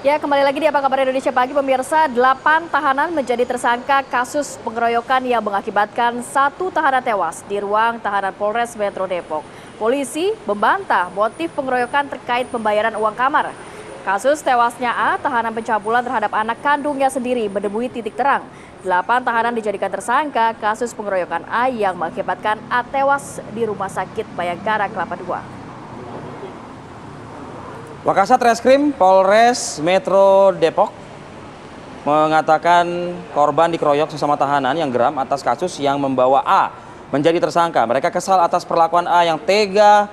Ya, kembali lagi di Apa Kabar Indonesia Pagi, pemirsa. 8 tahanan menjadi tersangka kasus pengeroyokan yang mengakibatkan satu tahanan tewas di ruang tahanan Polres Metro Depok. Polisi membantah motif pengeroyokan terkait pembayaran uang kamar. Kasus tewasnya A, tahanan pencabulan terhadap anak kandungnya sendiri, menemui titik terang. 8 tahanan dijadikan tersangka kasus pengeroyokan A yang mengakibatkan A tewas di Rumah Sakit Bayangkara Kelapa II. Wakasat Reskrim Polres Metro Depok mengatakan korban dikeroyok sesama tahanan yang geram atas kasus yang membawa A menjadi tersangka. Mereka kesal atas perlakuan A yang tega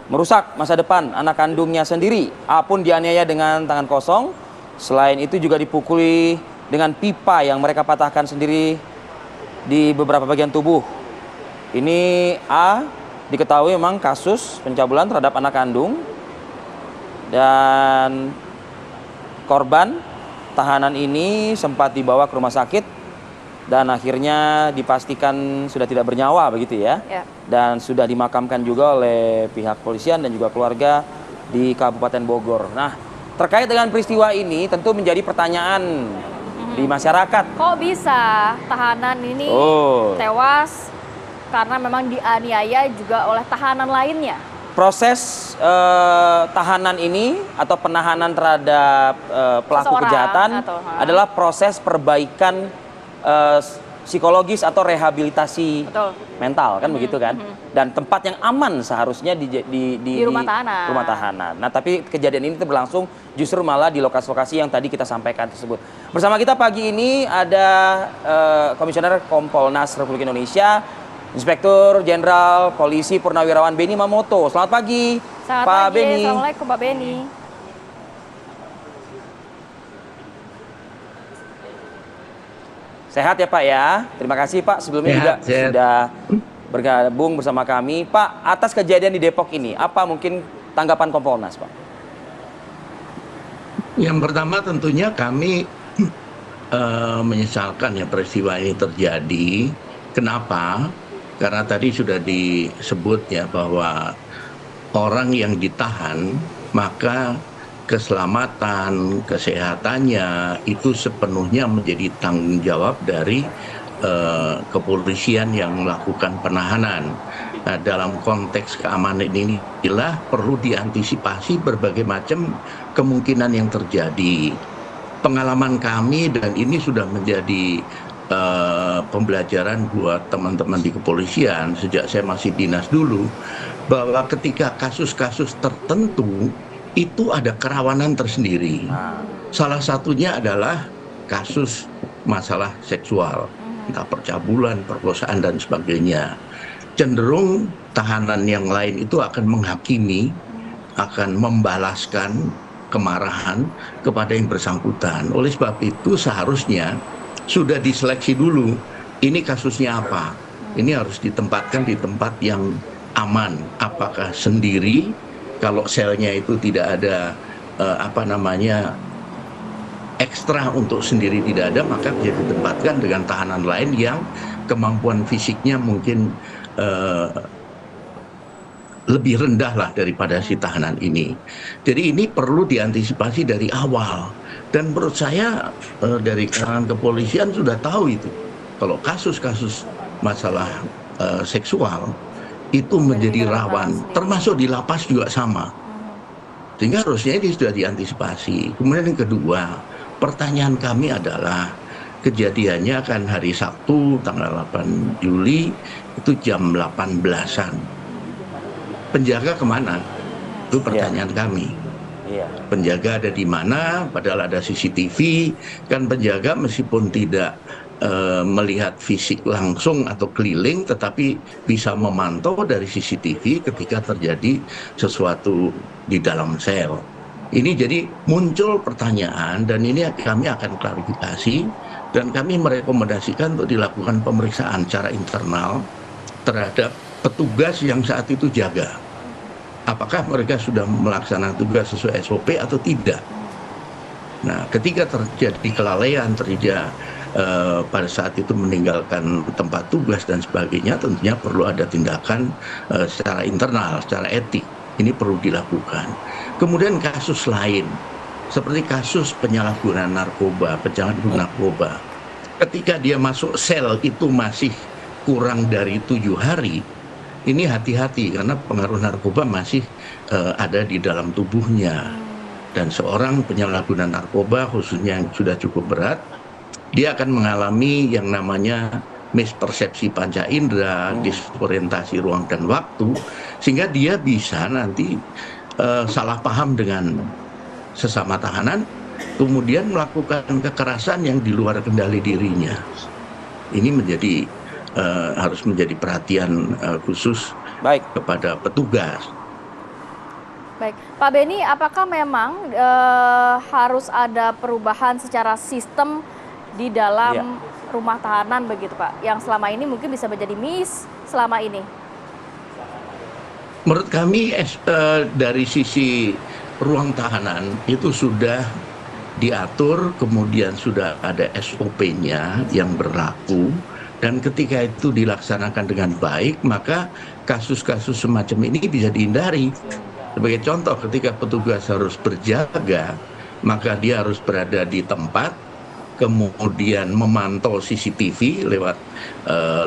merusak masa depan anak kandungnya sendiri. A pun dianiaya dengan tangan kosong. Selain itu juga dipukuli dengan pipa yang mereka patahkan sendiri di beberapa bagian tubuh. Ini A diketahui memang kasus pencabulan terhadap anak kandung. Dan korban tahanan ini sempat dibawa ke rumah sakit dan akhirnya dipastikan sudah tidak bernyawa begitu ya. Dan sudah dimakamkan juga oleh pihak polisian dan juga keluarga di Kabupaten Bogor. Nah, terkait dengan peristiwa ini tentu menjadi pertanyaan di masyarakat. Kok bisa tahanan ini tewas karena memang dianiaya juga oleh tahanan lainnya? Proses tahanan ini atau penahanan terhadap pelaku kejahatan adalah proses perbaikan psikologis atau rehabilitasi mental kan begitu kan, dan tempat yang aman seharusnya di rumah tahanan. Nah, tapi kejadian ini berlangsung justru malah di lokasi-lokasi yang tadi kita sampaikan tersebut. Bersama kita pagi ini ada Komisioner Kompolnas Republik Indonesia, Inspektur Jenderal Polisi Purnawirawan Beni Mamoto. Selamat pagi, Pak Beni. Assalamualaikum, Pak Beni. Sehat ya Pak ya. Terima kasih Pak sebelumnya juga sudah bergabung bersama kami. Pak, atas kejadian di Depok ini, apa mungkin tanggapan Kompolnas, Pak? Yang pertama tentunya kami menyesalkan ya peristiwa ini terjadi. Kenapa? Karena tadi sudah disebut ya bahwa orang yang ditahan maka keselamatan, kesehatannya itu sepenuhnya menjadi tanggung jawab dari kepolisian yang melakukan penahanan. Nah, dalam konteks keamanan ini perlu diantisipasi berbagai macam kemungkinan yang terjadi. Pengalaman kami dan ini sudah menjadi pembelajaran buat teman-teman di kepolisian sejak saya masih dinas dulu, bahwa ketika kasus-kasus tertentu itu ada kerawanan tersendiri. Salah satunya adalah kasus masalah seksual, entah percabulan, perkosaan dan sebagainya. Cenderung tahanan yang lain itu akan menghakimi, akan membalaskan kemarahan kepada yang bersangkutan. Oleh sebab itu seharusnya sudah diseleksi dulu, ini kasusnya apa, ini harus ditempatkan di tempat yang aman. Apakah sendiri, kalau selnya itu tidak ada ekstra untuk sendiri tidak ada, maka bisa ditempatkan dengan tahanan lain yang kemampuan fisiknya mungkin lebih rendah lah daripada si tahanan ini. Jadi ini perlu diantisipasi dari awal. Dan menurut saya dari kalangan kepolisian sudah tahu itu. Kalau kasus-kasus masalah seksual itu menjadi rawan, termasuk di lapas juga sama. Sehingga harusnya ini sudah diantisipasi. Kemudian yang kedua, pertanyaan kami adalah kejadiannya kan hari Sabtu tanggal 8 Juli itu jam 18-an. Penjaga kemana? Itu pertanyaan kami. Penjaga ada di mana? Padahal ada CCTV. Kan penjaga meskipun tidak melihat fisik langsung atau keliling, tetapi bisa memantau dari CCTV ketika terjadi sesuatu di dalam sel. Ini jadi muncul pertanyaan dan ini kami akan klarifikasi dan kami merekomendasikan untuk dilakukan pemeriksaan secara internal terhadap petugas yang saat itu jaga. Apakah mereka sudah melaksanakan tugas sesuai SOP atau tidak? Nah, ketika terjadi kelalaian, pada saat itu meninggalkan tempat tugas dan sebagainya, tentunya perlu ada tindakan secara internal, secara etik. Ini perlu dilakukan. Kemudian kasus lain seperti kasus penyalahgunaan narkoba, ketika dia masuk sel itu masih kurang dari 7 hari, ini hati-hati karena pengaruh narkoba masih ada di dalam tubuhnya. Dan seorang penyalahguna narkoba khususnya yang sudah cukup berat, dia akan mengalami yang namanya mispersepsi panca indera, disorientasi ruang dan waktu, sehingga dia bisa nanti salah paham dengan sesama tahanan, kemudian melakukan kekerasan yang di luar kendali dirinya. Ini harus menjadi perhatian khusus kepada petugas. Baik, Pak Beni, apakah memang harus ada perubahan secara sistem di dalam rumah tahanan begitu Pak? Yang selama ini mungkin bisa menjadi miss selama ini. Menurut kami dari sisi ruang tahanan itu sudah diatur, kemudian sudah ada SOP-nya yang berlaku, dan ketika itu dilaksanakan dengan baik, maka kasus-kasus semacam ini bisa dihindari. Sebagai contoh, ketika petugas harus berjaga, maka dia harus berada di tempat, kemudian memantau CCTV lewat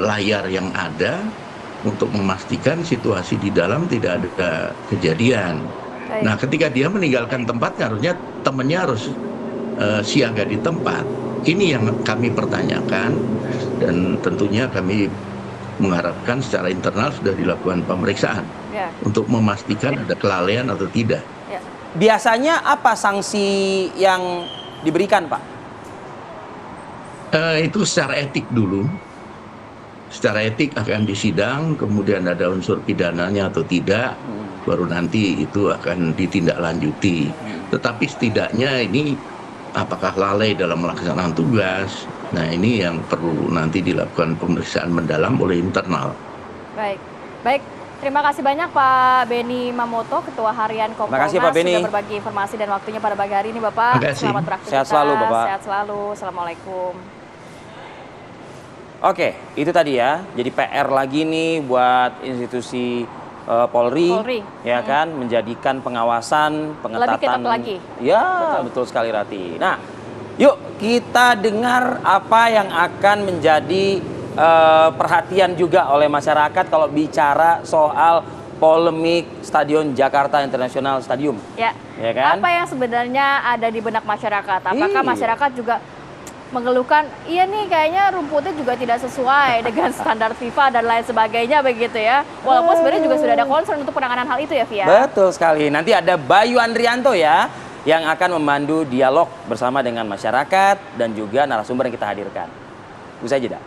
layar yang ada untuk memastikan situasi di dalam tidak ada kejadian. Nah, ketika dia meninggalkan tempatnya, harusnya temannya harus siaga di tempat. Ini yang kami pertanyakan, dan tentunya kami mengharapkan secara internal sudah dilakukan pemeriksaan untuk memastikan ada kelalaian atau tidak. Biasanya apa sanksi yang diberikan, Pak? Itu secara etik dulu. Secara etik akan disidang, kemudian ada unsur pidananya atau tidak, baru nanti itu akan ditindaklanjuti. Tetapi setidaknya ini apakah lalai dalam melaksanakan tugas, nah ini yang perlu nanti dilakukan pemeriksaan mendalam oleh internal. Baik. Terima kasih banyak Pak Beni Mamoto, Ketua Harian Kompolnas, sudah berbagi informasi dan waktunya pada pagi hari ini Bapak. Selamat beraktivitas. Sehat selalu Bapak. Sehat selalu. Assalamualaikum. Oke, itu tadi ya. Jadi PR lagi nih buat institusi Polri, ya kan, menjadikan pengawasan, pengetatan. Lebih ketat lagi. Ya, betul sekali Rati. Nah, yuk kita dengar apa yang akan menjadi perhatian juga oleh masyarakat kalau bicara soal polemik Stadion Jakarta International Stadium. Ya kan? Apa yang sebenarnya ada di benak masyarakat? Apakah masyarakat juga mengeluhkan, iya nih kayaknya rumputnya juga tidak sesuai dengan standar FIFA dan lain sebagainya begitu ya. Walaupun sebenarnya juga sudah ada concern untuk penanganan hal itu ya, Via. Betul sekali. Nanti ada Bayu Andrianto ya yang akan memandu dialog bersama dengan masyarakat dan juga narasumber yang kita hadirkan. Usai jeda.